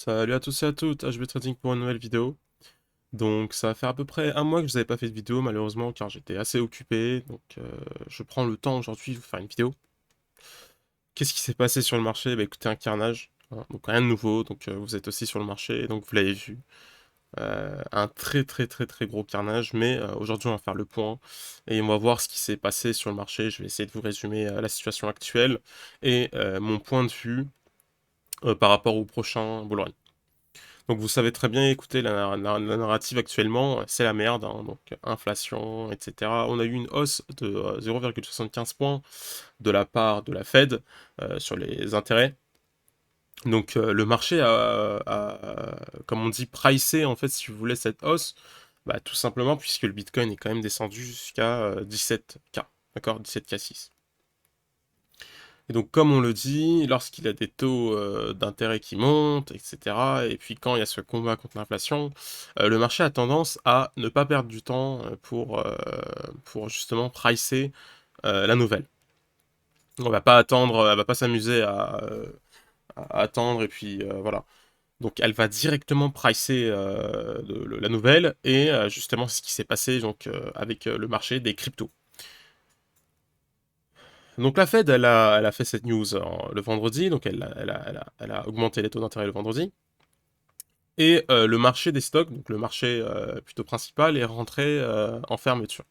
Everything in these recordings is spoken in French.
Salut à tous et à toutes, HB Trading pour une nouvelle vidéo. Donc ça va faire à peu près un mois que je n'avais pas fait de vidéo malheureusement car j'étais assez occupé. Donc je prends le temps aujourd'hui de vous faire une vidéo. Qu'est-ce qui s'est passé sur le marché? Bah écoutez, un carnage, hein. Donc rien de nouveau, donc vous êtes aussi sur le marché, donc vous l'avez vu. Un très très très très gros carnage, mais aujourd'hui on va faire le point et on va voir ce qui s'est passé sur le marché. Je vais essayer de vous résumer la situation actuelle et mon point de vue par rapport au prochain bull run. Donc vous savez très bien, écoutez, la narrative actuellement, c'est la merde, hein, donc inflation, etc. On a eu une hausse de 0,75 points de la part de la Fed sur les intérêts. Donc le marché comme on dit, pricé en fait, si vous voulez, cette hausse, bah, tout simplement puisque le Bitcoin est quand même descendu jusqu'à 17K, d'accord, 17K6. Et donc, comme on le dit, lorsqu'il y a des taux d'intérêt qui montent, etc., et puis quand il y a ce combat contre l'inflation, le marché a tendance à ne pas perdre du temps pour justement pricer la nouvelle. On va pas attendre, elle va pas s'amuser à attendre, et puis voilà. Donc, elle va directement pricer la nouvelle, et justement, c'est ce qui s'est passé donc, avec le marché des cryptos. Donc la Fed, elle a fait cette news le vendredi, donc elle a augmenté les taux d'intérêt le vendredi. Et le marché des stocks, donc le marché plutôt principal, est rentré en fermeture.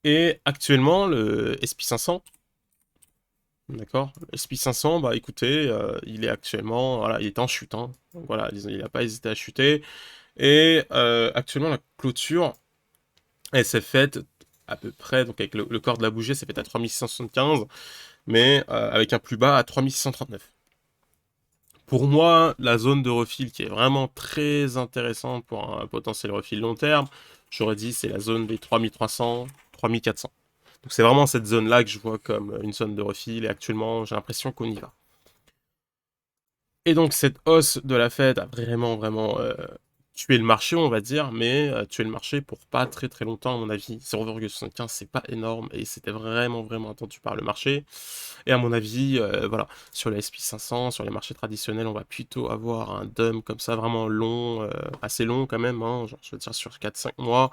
Et actuellement, le SP500, d'accord, le SP500, bah écoutez, il est actuellement, voilà, il est en chute, hein. Donc voilà, il n'a pas hésité à chuter. Et actuellement, la clôture, elle s'est faite à peu près, donc avec le corps de la bougie, c'est fait à 3675, mais avec un plus bas à 3639. Pour moi, la zone de refil qui est vraiment très intéressante pour un potentiel refil long terme, j'aurais dit c'est la zone des 3300, 3400. Donc c'est vraiment cette zone-là que je vois comme une zone de refil et actuellement j'ai l'impression qu'on y va. Et donc cette hausse de la Fed a vraiment tué le marché, on va dire, mais tué le marché pour pas très très longtemps à mon avis. 0,75 c'est pas énorme et c'était vraiment attendu par le marché. Et à mon avis, voilà, sur les SP500, sur les marchés traditionnels, on va plutôt avoir un dump comme ça vraiment long, assez long quand même, hein, genre je veux dire sur 4-5 mois,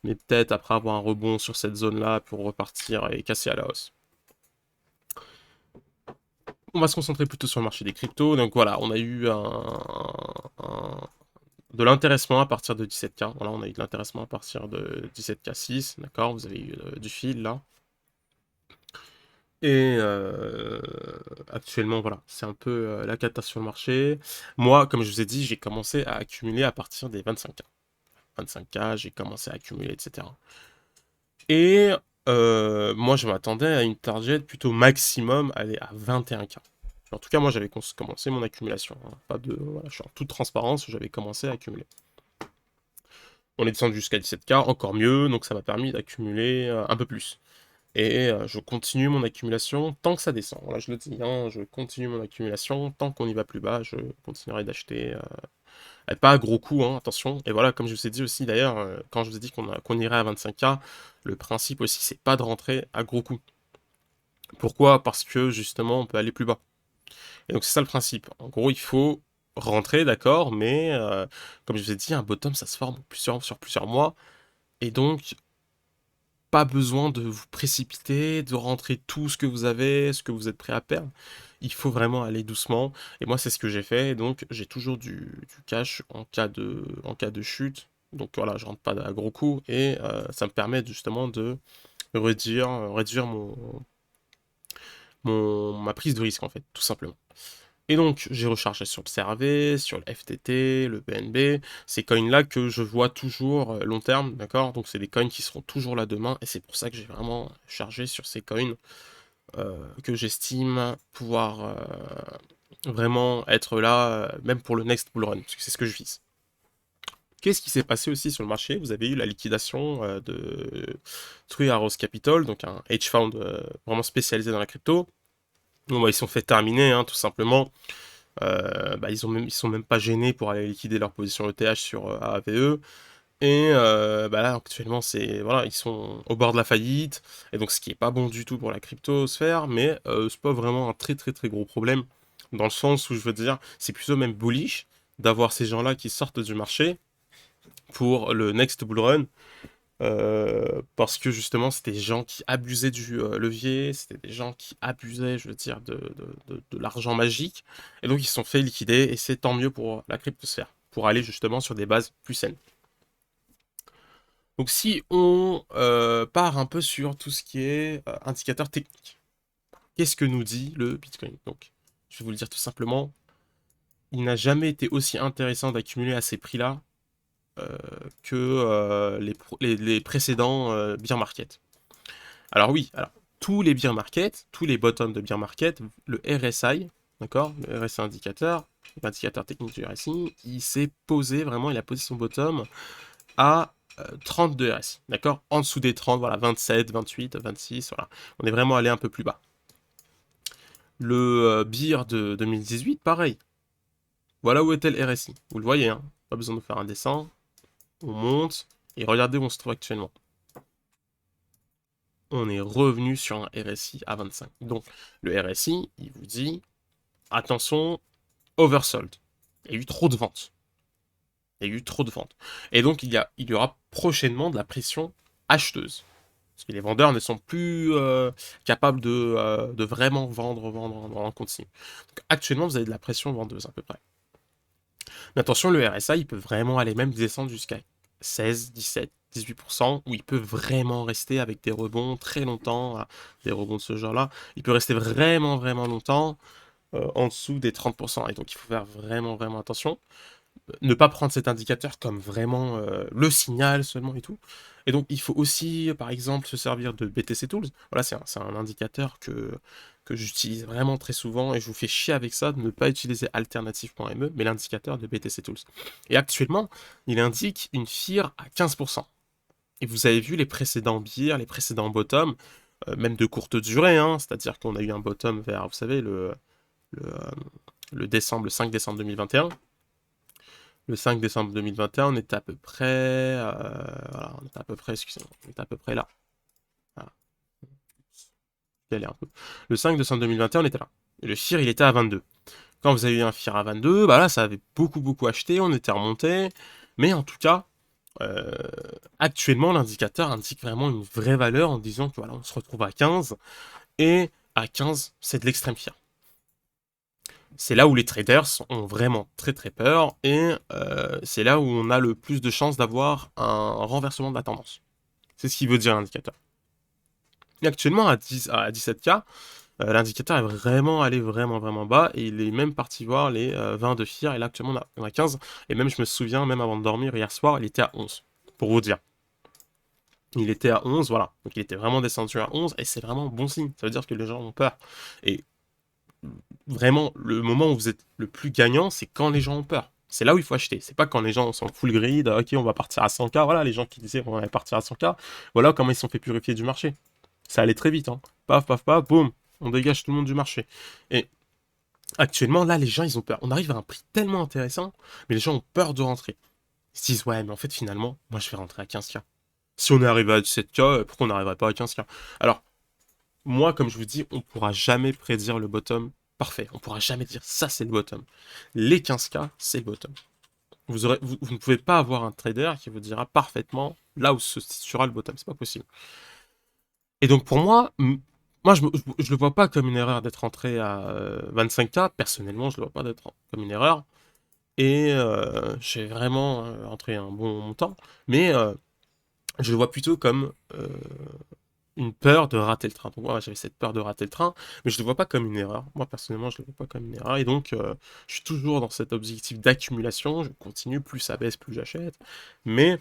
mais peut-être après avoir un rebond sur cette zone-là pour repartir et casser à la hausse. On va se concentrer plutôt sur le marché des cryptos. Donc voilà, on a eu de l'intéressement à partir de 17K. Voilà, on a eu de l'intéressement à partir de 17K6, d'accord? Vous avez eu du fil là. Et actuellement, voilà, c'est un peu la cata sur le marché. Moi, comme je vous ai dit, j'ai commencé à accumuler à partir des 25K. 25K, j'ai commencé à accumuler, etc. Et moi, je m'attendais à une target plutôt maximum, aller à 21K. En tout cas, moi, j'avais commencé mon accumulation, hein. Pas de, voilà, je suis en toute transparence, j'avais commencé à accumuler. On est descendu jusqu'à 17K, encore mieux, donc ça m'a permis d'accumuler un peu plus. Et je continue mon accumulation tant que ça descend. Voilà, je le dis, hein, je continue mon accumulation tant qu'on y va plus bas, je continuerai d'acheter. Et pas à gros coups, hein, attention. Et voilà, comme je vous ai dit aussi d'ailleurs, quand je vous ai dit qu'on irait à 25K, le principe aussi, c'est pas de rentrer à gros coups. Pourquoi? Parce que justement, on peut aller plus bas. Et donc c'est ça le principe. En gros, il faut rentrer, d'accord, mais comme je vous ai dit, un bottom, ça se forme sur plusieurs mois. Et donc, pas besoin de vous précipiter, de rentrer tout ce que vous avez, ce que vous êtes prêt à perdre. Il faut vraiment aller doucement. Et moi, c'est ce que j'ai fait. Donc, j'ai toujours du cash en cas de chute. Donc voilà, je rentre pas à gros coups. Et ça me permet justement de réduire ma prise de risque, en fait, tout simplement. Et donc, j'ai rechargé sur le CRV, sur le FTT, le BNB, ces coins-là que je vois toujours long terme, d'accord? Donc, c'est des coins qui seront toujours là demain, et c'est pour ça que j'ai vraiment chargé sur ces coins que j'estime pouvoir vraiment être là, même pour le next bull run, parce que c'est ce que je vise. Qu'est-ce qui s'est passé aussi sur le marché? Vous avez eu la liquidation de Three Arrows Capital, donc un hedge fund vraiment spécialisé dans la crypto. Bon, bah, ils sont fait terminer, hein, tout simplement. Bah, ils sont même pas gênés pour aller liquider leur position ETH sur AAVE. Et bah là, actuellement, voilà, ils sont au bord de la faillite. Et donc, ce qui est pas bon du tout pour la cryptosphère, mais c'est pas vraiment un très gros problème. Dans le sens où je veux dire, c'est plutôt même bullish d'avoir ces gens-là qui sortent du marché pour le next bull run. Parce que justement, c'était des gens qui abusaient du levier, c'était des gens qui abusaient, je veux dire, de l'argent magique. Et donc, ils se sont fait liquider, et c'est tant mieux pour la cryptosphère, pour aller justement sur des bases plus saines. Donc, si on part un peu sur tout ce qui est indicateur technique, qu'est-ce que nous dit le Bitcoin? Donc, je vais vous le dire tout simplement, il n'a jamais été aussi intéressant d'accumuler à ces prix-là euh, que les précédents bear market. Alors oui, alors tous les bear market, tous les bottoms de bear market, le RSI, d'accord, le RSI indicateur, l'indicateur technique du RSI, il s'est posé vraiment, il a posé son bottom à 32 RSI, d'accord, en dessous des 30, voilà, 27, 28, 26, voilà, on est vraiment allé un peu plus bas. Le bear de 2018, pareil, voilà où était le RSI, vous le voyez, hein, pas besoin de faire un dessin, on monte, et regardez où on se trouve actuellement. On est revenu sur un RSI à 25. Donc, le RSI, il vous dit, attention, oversold. Il y a eu trop de ventes. Il y a eu trop de ventes. Et donc, il y aura prochainement de la pression acheteuse. Parce que les vendeurs ne sont plus capables de vraiment vendre en continu. Donc, actuellement, vous avez de la pression vendeuse à peu près. Mais attention, le RSI, il peut vraiment aller même descendre jusqu'à 16, 17, 18%, où il peut vraiment rester avec des rebonds très longtemps, des rebonds de ce genre-là. Il peut rester vraiment, vraiment longtemps en dessous des 30%. Et donc, il faut faire vraiment, vraiment attention. Ne pas prendre cet indicateur comme vraiment le signal seulement et tout. Et donc, il faut aussi, par exemple, se servir de BTC Tools. Voilà, c'est un indicateur que j'utilise vraiment très souvent et je vous fais chier avec ça de ne pas utiliser alternative.me, mais l'indicateur de BTC Tools. Et actuellement, il indique une FIR à 15%. Et vous avez vu les précédents bears, les précédents bottoms, même de courte durée, hein, c'est-à-dire qu'on a eu un bottom vers, vous savez, le, euh, le 5 décembre 2021. Le 5 décembre 2021, on était à peu près, voilà, on était à peu près, excusez-moi, on était à peu près là. Voilà. Un peu. Le 5 décembre 2021, on était là. Et le FIR, il était à 22. Quand vous avez eu un FIR à 22, bah là, ça avait beaucoup, beaucoup acheté, on était remonté. Mais en tout cas, euh, actuellement, l'indicateur indique vraiment une vraie valeur en disant que voilà, on se retrouve à 15. Et à 15, c'est de l'extrême FIR. C'est là où les traders ont vraiment très très peur et c'est là où on a le plus de chances d'avoir un renversement de la tendance. C'est ce qu'il veut dire l'indicateur. Et actuellement à 17K, l'indicateur est vraiment allé vraiment vraiment bas et il est même parti voir les 20 de FIR et là actuellement on a 15 et même je me souviens même avant de dormir hier soir il était à 11 pour vous dire. Il était à 11, voilà. Donc il était vraiment descendu à 11 et c'est vraiment bon signe. Ça veut dire que les gens ont peur. Et vraiment, le moment où vous êtes le plus gagnant, c'est quand les gens ont peur. C'est là où il faut acheter. C'est pas quand les gens sont full grid, ok, on va partir à 100K. Voilà, les gens qui disaient on va partir à 100K. Voilà comment ils se sont fait purifier du marché. Ça allait très vite, hein. Paf, paf, paf, boum, on dégage tout le monde du marché. Et actuellement, là, les gens, ils ont peur. On arrive à un prix tellement intéressant, mais les gens ont peur de rentrer. Ils se disent, ouais, mais en fait, finalement, moi, je vais rentrer à 15K. Si on est arrivé à 17K, pourquoi on n'arriverait pas à 15K? Alors, moi, comme je vous dis, on ne pourra jamais prédire le bottom parfait. On ne pourra jamais dire ça, c'est le bottom. Les 15K, c'est le bottom. Vous ne pouvez pas avoir un trader qui vous dira parfaitement là où se situera le bottom. C'est pas possible. Et donc, pour moi, moi, je le vois pas comme une erreur d'être rentré à 25K. Personnellement, je le vois pas d'être comme une erreur. Et j'ai vraiment rentré un bon montant. Mais je le vois plutôt comme une peur de rater le train. Donc voilà, j'avais cette peur de rater le train, mais je ne le vois pas comme une erreur. Moi, personnellement, je ne le vois pas comme une erreur. Et donc, je suis toujours dans cet objectif d'accumulation. Je continue, plus ça baisse, plus j'achète. Mais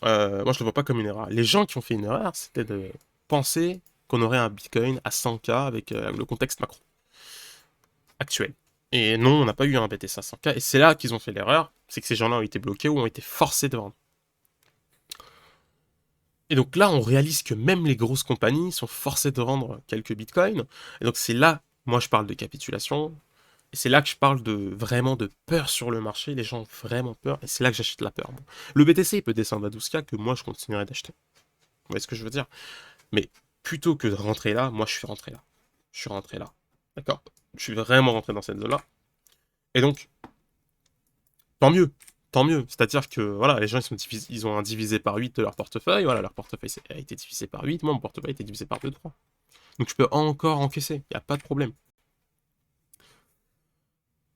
moi, je ne le vois pas comme une erreur. Les gens qui ont fait une erreur, c'était de penser qu'on aurait un Bitcoin à 100K avec le contexte macro actuel. Et non, on n'a pas eu un BTC à 100K. Et c'est là qu'ils ont fait l'erreur. C'est que ces gens-là ont été bloqués ou ont été forcés de vendre. Et donc là, on réalise que même les grosses compagnies sont forcées de vendre quelques bitcoins. Et donc c'est là, moi je parle de capitulation. Et c'est là que je parle de vraiment de peur sur le marché. Les gens ont vraiment peur. Et c'est là que j'achète la peur. Bon. Le BTC, il peut descendre à 12K que moi je continuerai d'acheter. Vous voyez ce que je veux dire? Mais plutôt que de rentrer là, moi je suis rentré là. Je suis rentré là. D'accord? Je suis vraiment rentré dans cette zone-là. Et donc, tant mieux. Tant mieux. C'est-à-dire que voilà, les gens ils ont un divisé par 8 de leur portefeuille. Voilà, leur portefeuille a été divisé par 8. Moi, mon portefeuille a été divisé par 2, 3. Donc je peux encore encaisser. Il n'y a pas de problème.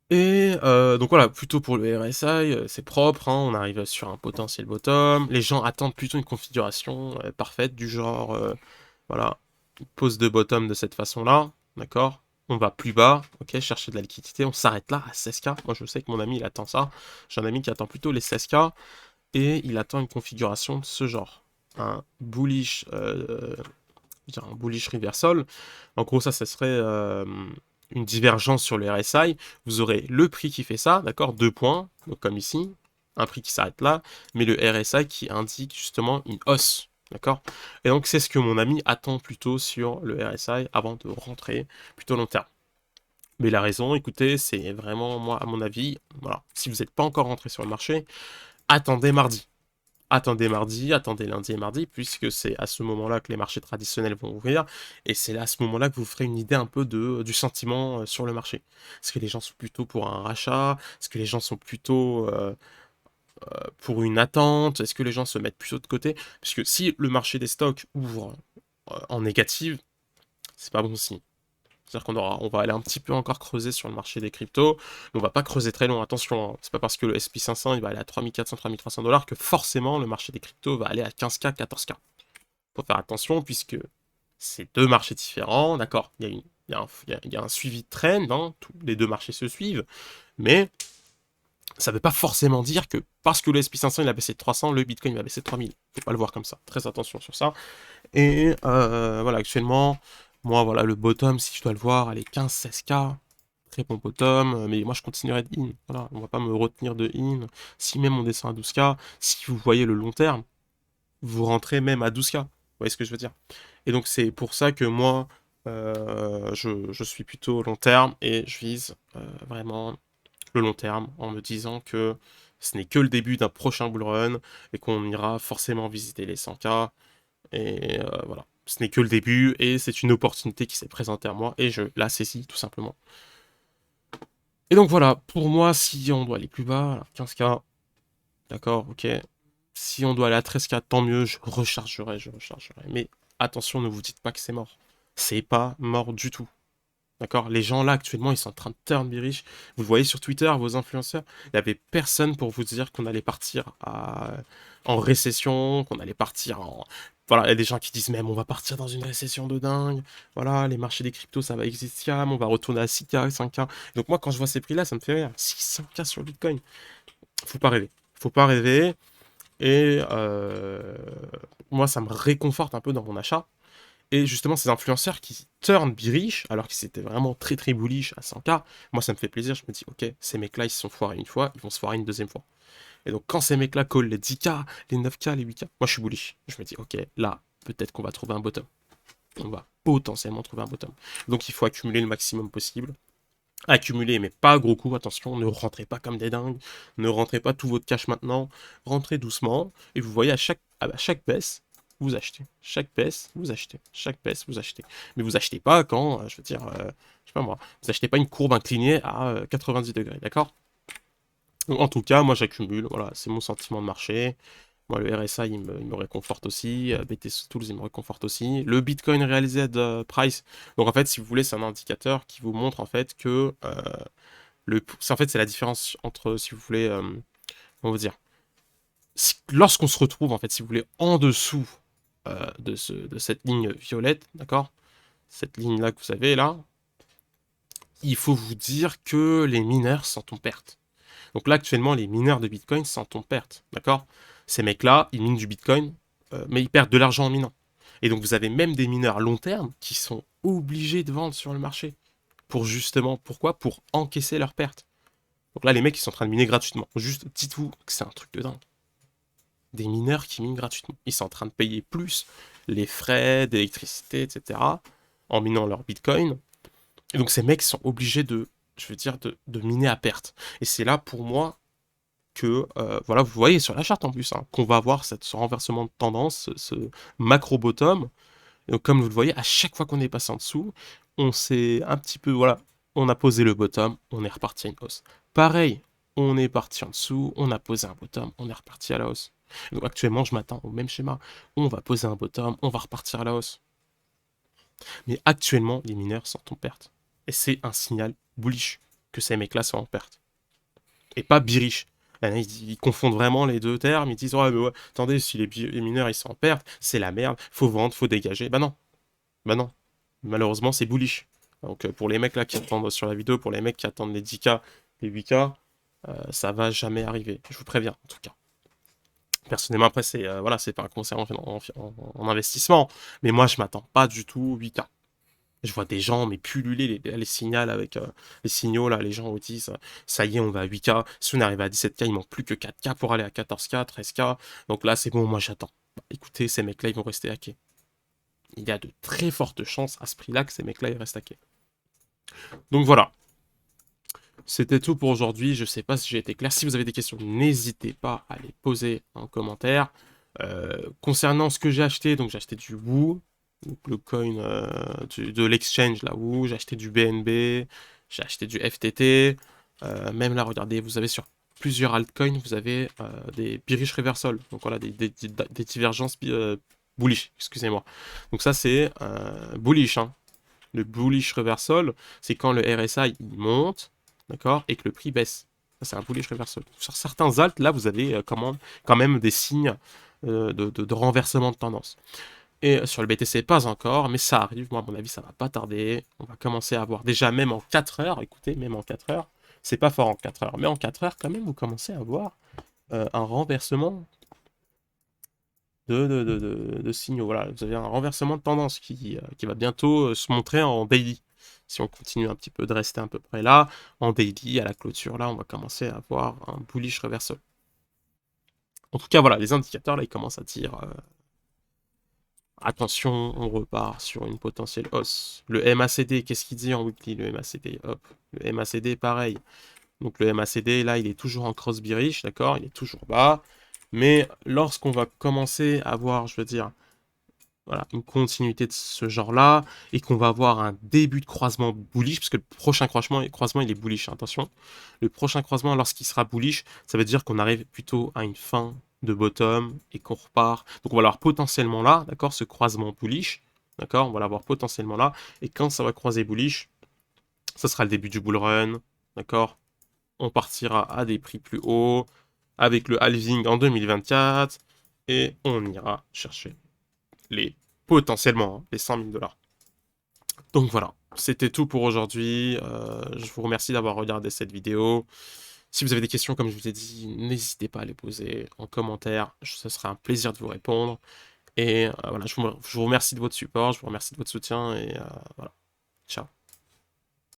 Et donc voilà, plutôt pour le RSI, c'est propre, hein, on arrive sur un potentiel bottom. Les gens attendent plutôt une configuration parfaite du genre, voilà, pose de bottom de cette façon-là, d'accord? On va plus bas, ok, chercher de la liquidité, on s'arrête là à 16K. Moi je sais que mon ami il attend ça. J'ai un ami qui attend plutôt les 16K et il attend une configuration de ce genre. Un bullish, un bullish reversal. En gros, ça serait une divergence sur le RSI. Vous aurez le prix qui fait ça, d'accord? 2 points, donc comme ici, un prix qui s'arrête là, mais le RSI qui indique justement une hausse, d'accord? Et donc, c'est ce que mon ami attend plutôt sur le RSI avant de rentrer plutôt long terme. Mais la raison, écoutez, c'est vraiment, moi, à mon avis, voilà, si vous n'êtes pas encore rentré sur le marché, attendez mardi. Attendez mardi, attendez lundi et mardi, puisque c'est à ce moment-là que les marchés traditionnels vont ouvrir, et c'est là à ce moment-là que vous ferez une idée un peu du sentiment sur le marché. Est-ce que les gens sont plutôt pour un rachat? Est-ce que les gens sont plutôt pour une attente? Est-ce que les gens se mettent plutôt de côté? Puisque si le marché des stocks ouvre en négative, c'est pas bon signe. C'est-à-dire on va aller un petit peu encore creuser sur le marché des cryptos, mais on va pas creuser très long, attention, hein. C'est pas parce que le SP 500 il va aller à 3400, 3300 dollars que forcément le marché des cryptos va aller à 15K, 14K. Faut faire attention puisque c'est deux marchés différents, d'accord, il y a un suivi de trend, hein, les deux marchés se suivent, mais ça veut pas forcément dire que parce que le SP 500 il a baissé de 300, le Bitcoin va baisser de 3000. Faut pas le voir comme ça, très attention sur ça. Et voilà, actuellement, moi, voilà, le bottom, si tu dois le voir, allez, 15-16K, très bon bottom, mais moi, je continuerai de in. Voilà, on va pas me retenir de in. Si même on descend à 12K, si vous voyez le long terme, vous rentrez même à 12K. Vous voyez ce que je veux dire? Et donc, c'est pour ça que moi, je suis plutôt long terme et je vise vraiment le long terme en me disant que ce n'est que le début d'un prochain bull run et qu'on ira forcément visiter les 100K. Et voilà, ce n'est que le début et c'est une opportunité qui s'est présentée à moi et je la saisis tout simplement. Et donc voilà, pour moi, si on doit aller plus bas, alors 15K, d'accord, ok. Si on doit aller à 13K, tant mieux, je rechargerai, je rechargerai. Mais attention, ne vous dites pas que c'est mort. C'est pas mort du tout. D'accord? Les gens là actuellement, ils sont en train de turn bearish. Vous le voyez sur Twitter, vos influenceurs, il n'y avait personne pour vous dire qu'on allait partir en récession, qu'on allait partir en. Voilà, il y a des gens qui disent même on va partir dans une récession de dingue. Voilà, les marchés des cryptos, ça va exister, on va retourner à 6K, 5K. Donc moi, quand je vois ces prix-là, ça me fait rire. 600K sur le Bitcoin. Faut pas rêver. Faut pas rêver. Et moi, ça me réconforte un peu dans mon achat. Et justement, ces influenceurs qui turn bearish, alors qu'ils étaient vraiment très très bullish à 100K, moi ça me fait plaisir, je me dis, ok, ces mecs-là, ils se sont foirés une fois, ils vont se foirer une deuxième fois. Et donc quand ces mecs-là collent les 10K, les 9K, les 8K, moi je suis bullish. Je me dis, ok, là, peut-être qu'on va trouver un bottom. On va potentiellement trouver un bottom. Donc il faut accumuler le maximum possible. Accumuler, mais pas gros coup, attention, ne rentrez pas comme des dingues, ne rentrez pas tout votre cash maintenant, rentrez doucement, et vous voyez à chaque baisse, vous achetez. Chaque baisse, vous achetez. Chaque baisse, vous achetez. Mais vous achetez pas quand, je veux dire, je sais pas moi, vous achetez pas une courbe inclinée à 90 degrés, d'accord? En tout cas, moi j'accumule, voilà, c'est mon sentiment de marché. Moi, le RSI, il me réconforte aussi. BTC Tools, il me réconforte aussi. Le Bitcoin Realized Price. Donc, en fait, si vous voulez, c'est un indicateur qui vous montre, en fait, que en fait, c'est la différence entre, si vous voulez, on va dire, lorsqu'on se retrouve, en fait, si vous voulez, en dessous de cette ligne violette, d'accord? Cette ligne-là que vous avez là, il faut vous dire que les mineurs sont en perte. Donc là, actuellement, les mineurs de Bitcoin sont en perte, d'accord? Ces mecs-là, ils minent du Bitcoin, mais ils perdent de l'argent en minant. Et donc, vous avez même des mineurs à long terme qui sont obligés de vendre sur le marché. Pour justement, pourquoi? Pour encaisser leurs pertes. Donc là, les mecs, ils sont en train de miner gratuitement. Juste, dites-vous que c'est un truc de dingue. Des mineurs qui minent gratuitement. Ils sont en train de payer plus les frais d'électricité, etc. en minant leur Bitcoin. Et donc, ces mecs sont obligés je veux dire, de miner à perte. Et c'est là, pour moi, que, voilà, vous voyez sur la charte en plus, hein, qu'on va avoir ce renversement de tendance, ce macro bottom. Et donc, comme vous le voyez, à chaque fois qu'on est passé en dessous, on s'est un petit peu, voilà, on a posé le bottom, on est reparti à une hausse. pareil, on est parti en dessous, on a posé un bottom, on est reparti à la hausse. Donc actuellement, je m'attends au même schéma. On va poser un bottom, on va repartir à la hausse. Mais actuellement, les mineurs sont en perte. Et c'est un signal bullish que ces mecs-là sont en perte. Et pas bearish. Ils confondent vraiment les deux termes. Ils disent ouais, mais ouais, attendez, si les mineurs ils sont en perte, c'est la merde, faut vendre, faut dégager. Bah non, bah non. Malheureusement, c'est bullish. Donc pour les mecs là qui attendent sur la vidéo, pour les mecs qui attendent les 10K, les 8K, ça va jamais arriver. Je vous préviens en tout cas. Personnellement, après, c'est voilà, c'est pas un conseil en investissement. Mais moi, je m'attends pas du tout au 8K. Je vois des gens, mais pulluler les signaux avec les signaux là, les gens où ils disent ça y est, on va à 8K. Si on arrive à 17K, il manque plus que 4K pour aller à 14K, 13K. Donc là, c'est bon, moi j'attends. Bah, écoutez, ces mecs-là, ils vont rester hackés. Il y a de très fortes chances à ce prix-là que ces mecs-là, ils restent hackés. Donc voilà. C'était tout pour aujourd'hui. Je sais pas si j'ai été clair. Si vous avez des questions, n'hésitez pas à les poser en commentaire. Concernant ce que j'ai acheté, donc j'ai acheté du WOO, donc le coin de l'exchange, là, WOO, j'ai acheté du BNB, j'ai acheté du FTT. Même là, regardez, vous avez sur plusieurs altcoins, vous avez des bearish reversal. Donc voilà, des divergences bullish, excusez-moi. Donc ça, c'est bullish, hein. Le bullish reversal, c'est quand le RSI il monte, d'accord, et que le prix baisse. Ça, c'est un bullish reversal. Sur certains alts, là, vous avez quand même des signes de renversement de tendance. Et sur le BTC, pas encore, mais ça arrive. Moi, à mon avis, ça va pas tarder. On va commencer à voir déjà, même en 4 heures, écoutez, même en 4 heures, c'est pas fort en 4 heures, mais en 4 heures, quand même, vous commencez à voir un renversement de signaux. Voilà, vous avez un renversement de tendance qui va bientôt se montrer en daily. Si on continue un petit peu de rester à peu près là, en daily, à la clôture, là, on va commencer à avoir un bullish reversal. En tout cas, voilà, les indicateurs, là, ils commencent à dire attention, on repart sur une potentielle hausse. Le MACD, qu'est-ce qu'il dit en weekly, le MACD? Hop, le MACD, pareil. Donc le MACD, là, il est toujours en cross bearish, d'accord? Il est toujours bas. Mais lorsqu'on va commencer à voir, je veux dire, voilà, une continuité de ce genre-là, et qu'on va avoir un début de croisement bullish, parce que le prochain croisement il est bullish, hein, attention. Le prochain croisement, lorsqu'il sera bullish, ça veut dire qu'on arrive plutôt à une fin de bottom, et qu'on repart. Donc on va l'avoir potentiellement là, d'accord, ce croisement bullish, d'accord, on va l'avoir potentiellement là, et quand ça va croiser bullish, ça sera le début du bull run, d'accord. On partira à des prix plus hauts, avec le halving en 2024, et on ira chercher les potentiellement les 100 000 $. Donc voilà, c'était tout pour aujourd'hui. Je vous remercie d'avoir regardé cette vidéo. Si vous avez des questions, comme je vous ai dit, n'hésitez pas à les poser en commentaire. Ce sera un plaisir de vous répondre. Et voilà, je vous remercie de votre support, je vous remercie de votre soutien. Et voilà, ciao.